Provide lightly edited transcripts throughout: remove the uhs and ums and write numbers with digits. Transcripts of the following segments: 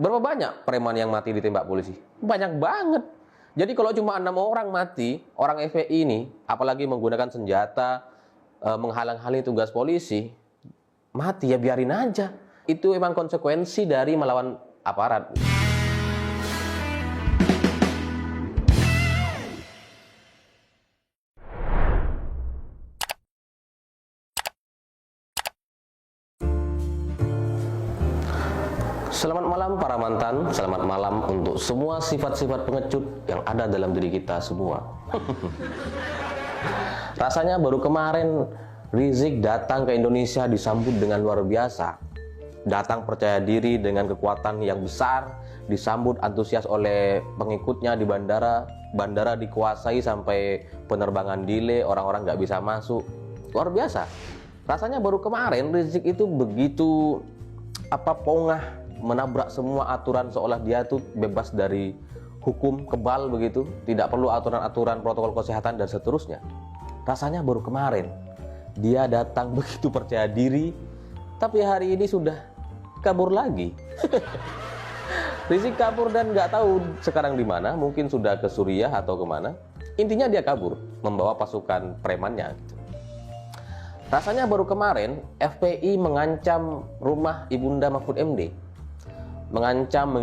Berapa banyak preman yang mati ditembak polisi? Banyak banget. Jadi kalau cuma 6 orang mati, orang FPI ini, apalagi menggunakan senjata, menghalang-halangi tugas polisi, mati ya biarin aja. Itu emang konsekuensi dari melawan aparat. Selamat malam para mantan, selamat malam untuk semua sifat-sifat pengecut yang ada dalam diri kita semua. Rasanya baru kemarin Rizik datang ke Indonesia disambut dengan luar biasa. Datang percaya diri dengan kekuatan yang besar, disambut antusias oleh pengikutnya di bandara. Bandara dikuasai sampai penerbangan delay, orang-orang nggak bisa masuk. Luar biasa. Rasanya baru kemarin Rizik itu begitu pongah, menabrak semua aturan seolah dia itu bebas dari hukum, kebal begitu, tidak perlu aturan-aturan protokol kesehatan dan seterusnya. Rasanya baru kemarin dia datang begitu percaya diri, tapi hari ini sudah kabur lagi. Rizik kabur dan nggak tahu sekarang di mana, mungkin sudah ke Suriah atau kemana. Intinya dia kabur membawa pasukan premannya gitu. Rasanya baru kemarin FPI mengancam rumah Ibunda Mahfud MD, mengancam,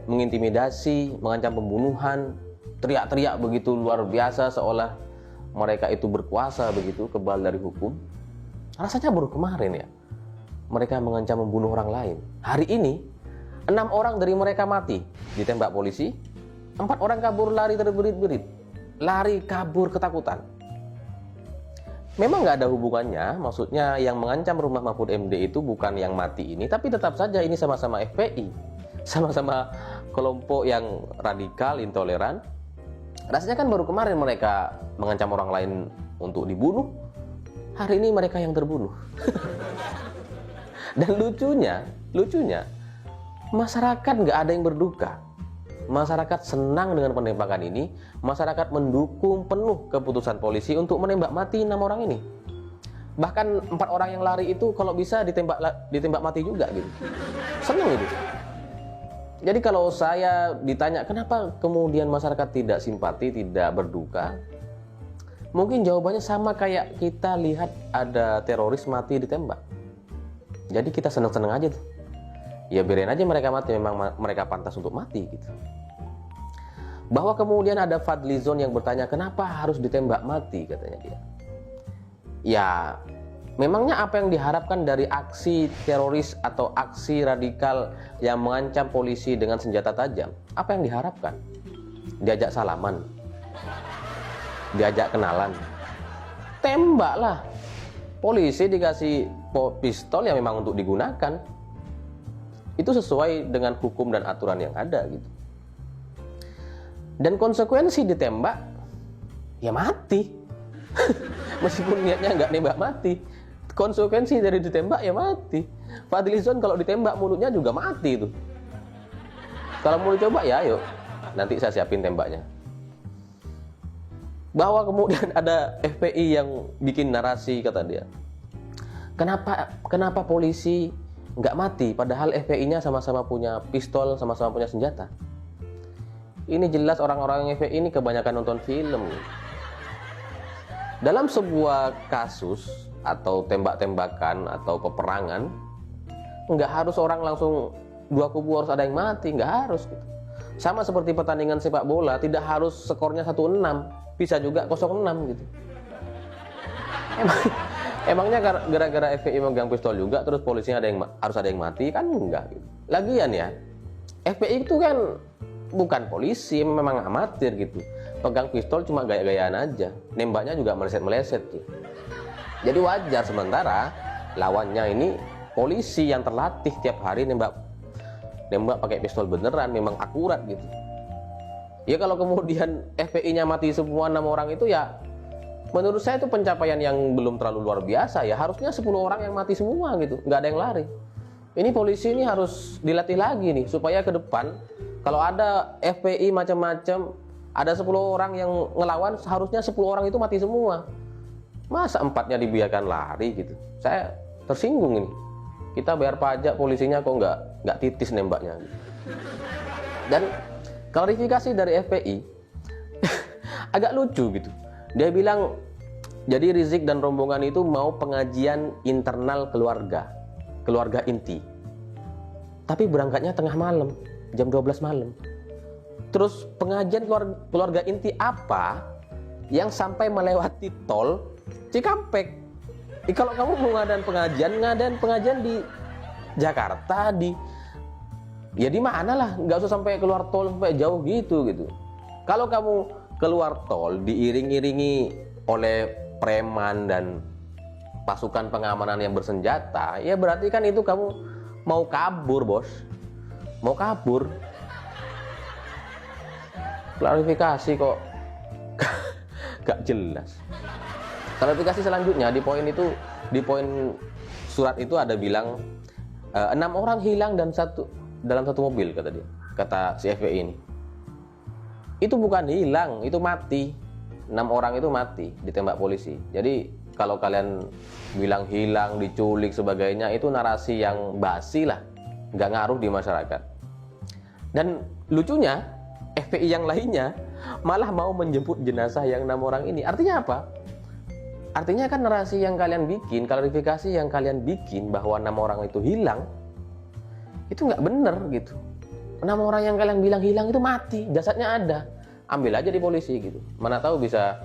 mengintimidasi, mengancam pembunuhan, teriak-teriak begitu luar biasa seolah mereka itu berkuasa begitu, kebal dari hukum. Rasanya baru kemarin ya mereka mengancam membunuh orang lain. Hari ini 6 orang dari mereka mati ditembak polisi, 4 orang kabur lari terberit-berit, lari kabur ketakutan. Memang nggak ada hubungannya, maksudnya yang mengancam rumah Mahfud MD itu bukan yang mati ini, tapi tetap saja ini sama-sama FPI, sama-sama kelompok yang radikal, intoleran. Rasanya kan baru kemarin mereka mengancam orang lain untuk dibunuh, hari ini mereka yang terbunuh. Dan lucunya, masyarakat nggak ada yang berduka. Masyarakat senang dengan penembakan ini. Masyarakat mendukung penuh keputusan polisi untuk menembak mati 6 orang ini. Bahkan 4 orang yang lari itu kalau bisa ditembak mati juga gitu. Senang itu. Jadi kalau saya ditanya kenapa kemudian masyarakat tidak simpati, tidak berduka, mungkin jawabannya sama kayak kita lihat ada teroris mati ditembak. Jadi kita senang-senang aja tuh. Ya biarin aja mereka mati, memang mereka pantas untuk mati gitu. Bahwa kemudian ada Fadlizon yang bertanya kenapa harus ditembak mati, katanya dia. Ya memangnya apa yang diharapkan dari aksi teroris atau aksi radikal yang mengancam polisi dengan senjata tajam? Apa yang diharapkan? Diajak salaman, diajak kenalan, tembaklah. Polisi dikasih pistol yang memang untuk digunakan. Itu sesuai dengan hukum dan aturan yang ada gitu. Dan konsekuensi ditembak, ya mati. Meskipun niatnya nggak nembak mati, konsekuensi dari ditembak ya mati. Fadlizon kalau ditembak mulutnya juga mati itu. Kalau mau dicoba ya ayo, nanti saya siapin tembaknya. Bahwa kemudian ada FPI yang bikin narasi, kata dia, kenapa polisi nggak mati padahal FPI-nya sama-sama punya pistol, sama-sama punya senjata. Ini jelas orang-orang FPI ini kebanyakan nonton film. Dalam sebuah kasus atau tembak-tembakan atau peperangan, nggak harus orang langsung dua kubu harus ada yang mati, nggak harus gitu. Sama seperti pertandingan sepak bola, tidak harus skornya 1-6, bisa juga 0-6 gitu. Emangnya gara-gara FPI megang pistol juga terus polisinya harus ada yang mati? Kan enggak gitu. Lagian ya, FPI itu kan bukan polisi, memang amatir gitu. Pegang pistol cuma gaya-gayaan aja, nembaknya juga meleset-meleset tuh. Jadi wajar, sementara lawannya ini polisi yang terlatih tiap hari nembak pakai pistol beneran, memang akurat gitu. Ya kalau kemudian FPI-nya mati semua 6 orang itu ya menurut saya itu pencapaian yang belum terlalu luar biasa ya. Harusnya 10 orang yang mati semua gitu, nggak ada yang lari. Ini polisi ini harus dilatih lagi nih supaya ke depan kalau ada FPI macam-macam, ada 10 orang yang ngelawan, seharusnya 10 orang itu mati semua. Masa 4-nya dibiarkan lari gitu? Saya tersinggung ini. Kita bayar pajak, polisinya kok nggak nggak titis nembaknya. Dan klarifikasi dari FPI agak lucu gitu. Dia bilang, jadi Rizik dan rombongan itu mau pengajian internal keluarga inti. Tapi berangkatnya tengah malam, jam 12 malam. Terus pengajian keluarga inti apa yang sampai melewati tol Cikampek? Kalau kamu mau ngadain pengajian di Jakarta, ya di mana lah, nggak usah sampai keluar tol sampai jauh gitu. Kalau kamu keluar tol diiring-iringi oleh preman dan pasukan pengamanan yang bersenjata, ya berarti kan itu kamu mau kabur, bos. Mau kabur. Klarifikasi kok gak jelas. Klarifikasi selanjutnya di poin surat itu ada bilang 6 orang hilang dalam satu mobil, kata si FPI ini. Itu bukan hilang, itu mati. 6 orang itu mati ditembak polisi. Jadi kalau kalian bilang hilang, diculik sebagainya, itu narasi yang basi lah, nggak ngaruh di masyarakat. Dan lucunya FPI yang lainnya malah mau menjemput jenazah yang 6 orang ini. Artinya apa? Artinya kan narasi yang kalian bikin, klarifikasi yang kalian bikin bahwa 6 orang itu hilang, itu nggak bener gitu. 6 orang yang kalian bilang hilang itu mati, jasadnya ada. Ambil aja di polisi gitu. Mana tahu bisa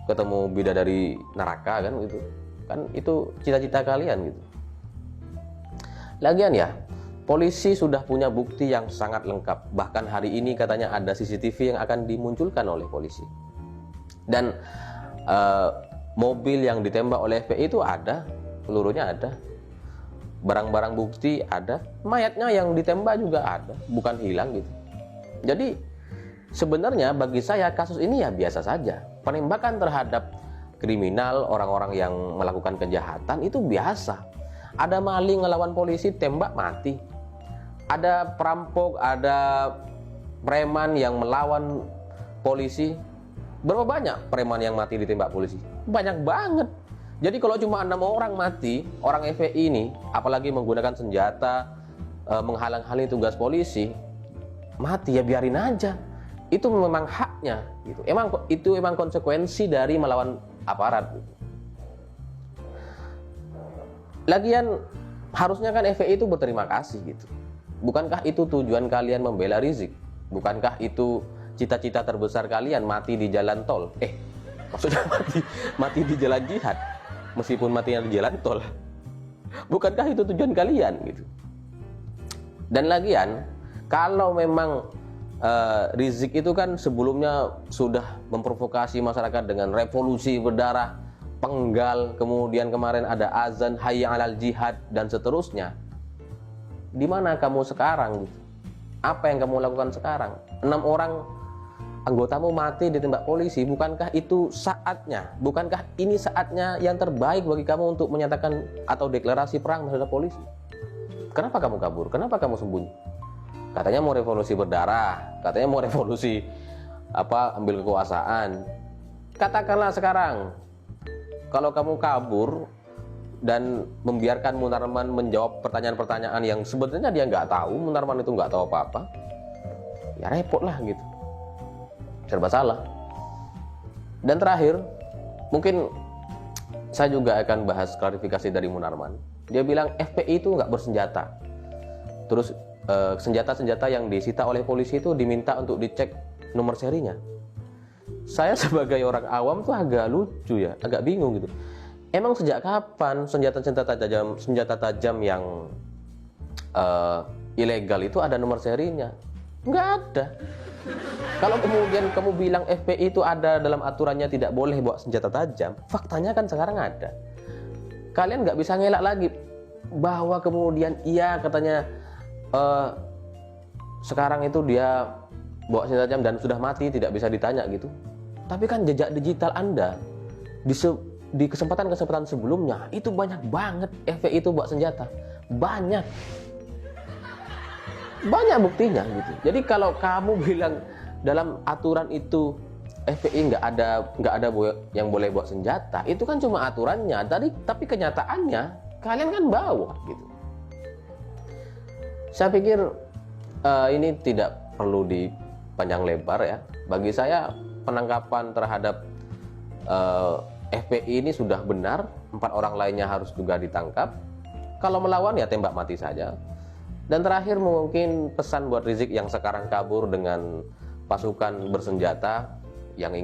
ketemu bidadari neraka kan gitu. Kan itu cita-cita kalian gitu. Lagian ya, polisi sudah punya bukti yang sangat lengkap. Bahkan hari ini katanya ada CCTV yang akan dimunculkan oleh polisi. Dan mobil yang ditembak oleh FPI itu ada, pelurunya ada. Barang-barang bukti ada, mayatnya yang ditembak juga ada, bukan hilang gitu. Jadi sebenarnya bagi saya kasus ini ya biasa saja. Penembakan terhadap kriminal, orang-orang yang melakukan kejahatan itu biasa. Ada maling ngelawan polisi, tembak mati. Ada perampok, ada preman yang melawan polisi. Berapa banyak preman yang mati ditembak polisi? Banyak banget. Jadi kalau cuma 6 orang mati, orang FPI ini, apalagi menggunakan senjata, menghalang-halangi tugas polisi, mati ya biarin aja. Itu memang haknya gitu. Itu emang konsekuensi dari melawan aparat. Lagian harusnya kan FPI itu berterima kasih gitu. Bukankah itu tujuan kalian membela Rizik? Bukankah itu cita-cita terbesar kalian mati di jalan tol? Maksudnya mati di jalan jihad, meskipun matinya di jalan tol. Bukankah itu tujuan kalian gitu? Dan lagian kalau memang Rizik itu kan sebelumnya sudah memprovokasi masyarakat dengan revolusi berdarah, penggal, kemudian kemarin ada azan hayya 'alal jihad dan seterusnya. Di mana kamu sekarang gitu? Apa yang kamu lakukan sekarang? 6 orang anggotamu mati ditembak polisi, bukankah itu saatnya? Bukankah ini saatnya yang terbaik bagi kamu untuk menyatakan atau deklarasi perang terhadap polisi? Kenapa kamu kabur? Kenapa kamu sembunyi? Katanya mau revolusi berdarah, katanya mau revolusi ambil kekuasaan. Katakanlah sekarang, kalau kamu kabur dan membiarkan Munarman menjawab pertanyaan-pertanyaan yang sebenarnya dia nggak tahu, Munarman itu nggak tahu apa-apa, ya repot lah gitu, serba salah. Dan terakhir, mungkin saya juga akan bahas klarifikasi dari Munarman. Dia bilang FPI itu nggak bersenjata. Terus senjata-senjata yang disita oleh polisi itu diminta untuk dicek nomor serinya. Saya sebagai orang awam tuh agak lucu ya, agak bingung gitu. Emang sejak kapan senjata tajam yang ilegal itu ada nomor serinya? Nggak ada. Kalau kemudian kamu bilang FPI itu ada dalam aturannya tidak boleh bawa senjata tajam, faktanya kan sekarang ada. Kalian nggak bisa ngelak lagi bahwa kemudian iya katanya sekarang itu dia bawa senjata tajam dan sudah mati, tidak bisa ditanya gitu. Tapi kan jejak digital Anda di kesempatan-kesempatan sebelumnya itu banyak banget FPI itu bawa senjata, banyak buktinya gitu. Jadi kalau kamu bilang dalam aturan itu FPI nggak ada yang boleh bawa senjata, itu kan cuma aturannya. Tapi kenyataannya kalian kan bawa gitu. Saya pikir ini tidak perlu dipanjang lebar ya. Bagi saya penangkapan terhadap FPI ini sudah benar. 4 orang lainnya harus juga ditangkap. Kalau melawan ya tembak mati saja. Dan terakhir mungkin pesan buat Rizik yang sekarang kabur dengan pasukan bersenjata yang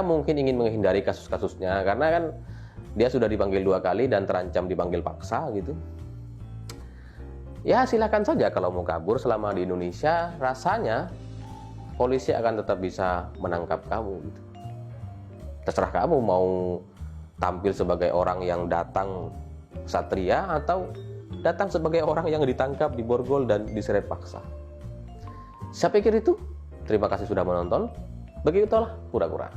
mungkin ingin menghindari kasus-kasusnya, karena kan dia sudah dipanggil 2 kali dan terancam dipanggil paksa gitu. Ya silakan saja kalau mau kabur, selama di Indonesia rasanya polisi akan tetap bisa menangkap kamu gitu. Terserah kamu mau tampil sebagai orang yang datang satria atau datang sebagai orang yang ditangkap, diborgol dan diseret paksa. Saya pikir itu. Terima kasih sudah menonton. Begitulah kura-kura.